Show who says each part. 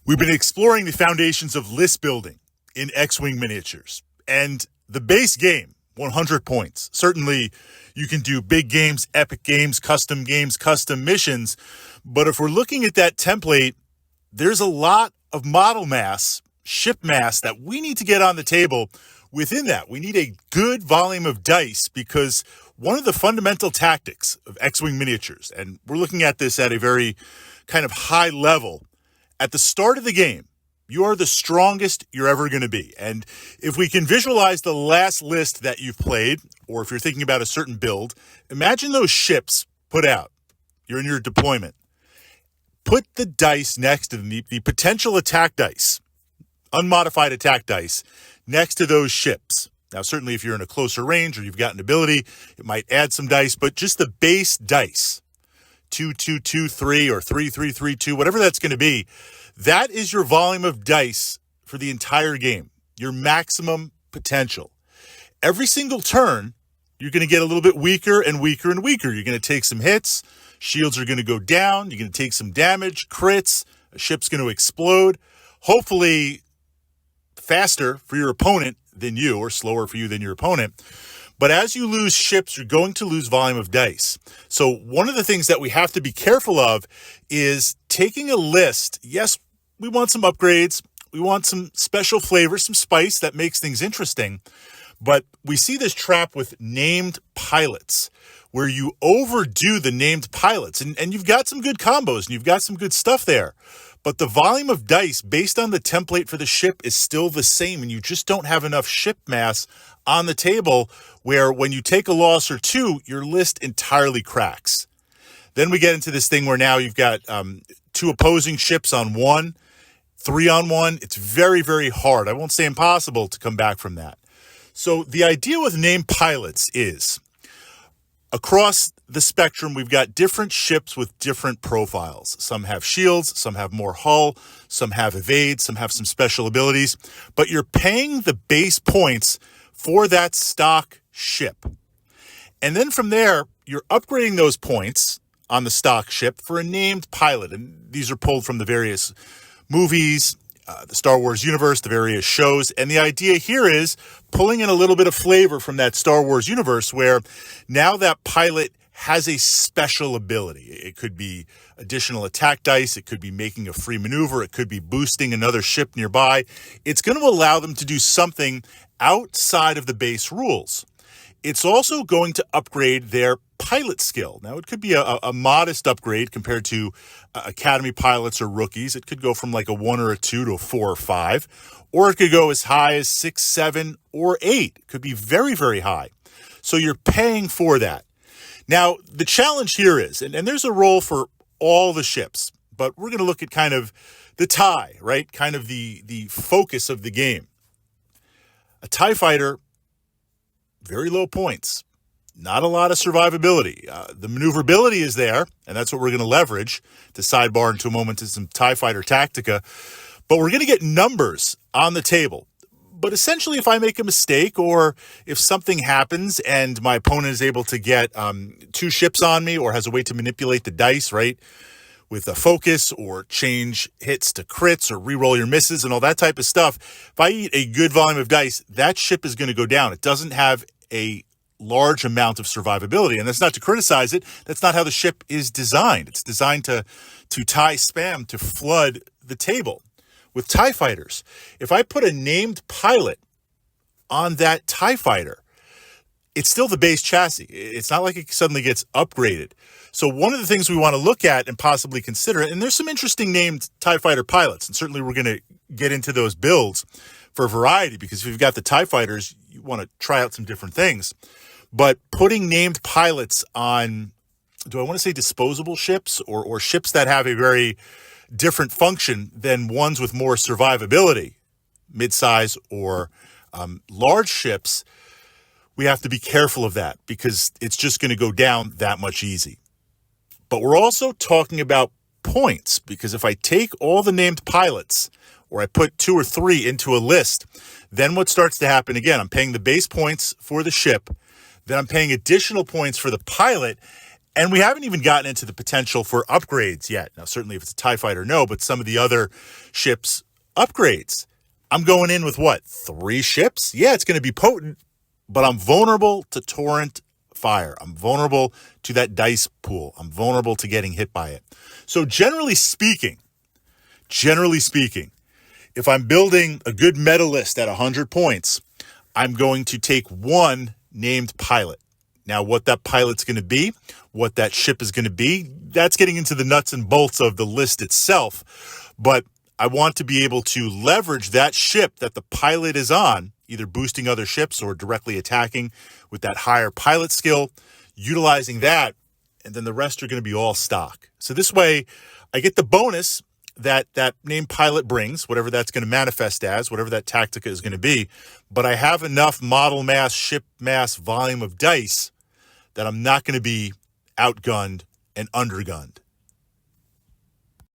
Speaker 1: We've been exploring the foundations of list building in X-Wing miniatures, and the base game, 100 points. Certainly, you can do big games, epic games, custom missions, but if we're looking at that template, there's a lot of model mass, ship mass that we need to get on the table. Within that, we need a good volume of dice because one of the fundamental tactics of X-Wing miniatures, and we're looking at this at a very kind of high level, at the start of the game, you are the strongest you're ever going to be. And if we can visualize the last list that you've played, or if you're thinking about a certain build, imagine those ships put out. You're in your deployment. Put the dice next to the potential attack dice, unmodified attack dice, next to those ships. Now, certainly if you're in a closer range or you've got an ability, it might add some dice, but just the base dice. 2-2-2-3 or 3-3-3-2, whatever that's going to be, that is your volume of dice for the entire game, your maximum potential. Every single turn, you're going to get a little bit weaker and weaker and weaker. You're going to take some hits, shields are going to go down, you're going to take some damage, crits, a ship's going to explode, hopefully faster for your opponent than you or slower for you than your opponent. But as you lose ships, you're going to lose volume of dice. So one of the things that we have to be careful of is taking a list. Yes, we want some upgrades. We want some special flavor, some spice that makes things interesting. But we see this trap with named pilots where you overdo the named pilots. And you've got some good combos and you've got some good stuff there. But the volume of dice based on the template for the ship is still the same, and you just don't have enough ship mass on the table where when you take a loss or two, your list entirely cracks. Then we get into this thing where now you've got two opposing ships on one, 3-on-1. It's very, very hard. I won't say impossible to come back from that. So the idea with named pilots is across the spectrum, we've got different ships with different profiles. Some have shields, some have more hull, some have evade, some have some special abilities, but you're paying the base points for that stock ship. And then from there, you're upgrading those points on the stock ship for a named pilot. And these are pulled from the various movies, the Star Wars universe, the various shows. And the idea here is pulling in a little bit of flavor from that Star Wars universe where now that pilot has a special ability. It could be additional attack dice. It could be making a free maneuver. It could be boosting another ship nearby. It's going to allow them to do something outside of the base rules. It's also going to upgrade their pilot skill. Now, it could be a modest upgrade compared to academy pilots or rookies. It could go from like a 1 or a 2 to a 4 or 5, or it could go as high as 6, 7, or 8. It could be very, very high. So you're paying for that. Now, the challenge here is, and there's a role for all the ships, but we're going to look at kind of the tie, right? Kind of the focus of the game. A TIE fighter, very low points, not a lot of survivability. The maneuverability is there, and that's what we're going to leverage to sidebar into a moment to some TIE fighter tactica. But we're going to get numbers on the table. But essentially, if I make a mistake or if something happens and my opponent is able to get two ships on me or has a way to manipulate the dice, right, with a focus or change hits to crits or reroll your misses and all that type of stuff, if I eat a good volume of dice, that ship is going to go down. It doesn't have a large amount of survivability. And that's not to criticize it. That's not how the ship is designed. It's designed to TIE spam, to flood the table. With TIE fighters, if I put a named pilot on that TIE fighter, it's still the base chassis. It's not like it suddenly gets upgraded. So one of the things we want to look at and possibly consider, and there's some interesting named TIE fighter pilots, and certainly we're going to get into those builds for variety, because if you've got the TIE fighters, you want to try out some different things. But putting named pilots on, do I want to say disposable ships or ships that have a very different function than ones with more survivability, mid-size or large ships, we have to be careful of that because it's just going to go down that much easy. But we're also talking about points, because if I take all the named pilots or I put 2 or 3 into a list, then what starts to happen, again, I'm paying the base points for the ship, then I'm paying additional points for the pilot, And we haven't even gotten into the potential for upgrades yet. Now, certainly if it's a TIE fighter, no, but some of the other ships upgrades. I'm going in with what? 3 ships? Yeah, it's going to be potent, but I'm vulnerable to torrent fire. I'm vulnerable to that dice pool. I'm vulnerable to getting hit by it. So generally speaking, if I'm building a good meta list at 100 points, I'm going to take one named pilot. Now, what that pilot's going to be, what that ship is going to be, that's getting into the nuts and bolts of the list itself. But I want to be able to leverage that ship that the pilot is on, either boosting other ships or directly attacking with that higher pilot skill, utilizing that, and then the rest are going to be all stock. So this way, I get the bonus that named pilot brings, whatever that's going to manifest as, whatever that tactica is going to be, but I have enough model mass, ship mass, volume of dice that I'm not going to be outgunned and undergunned.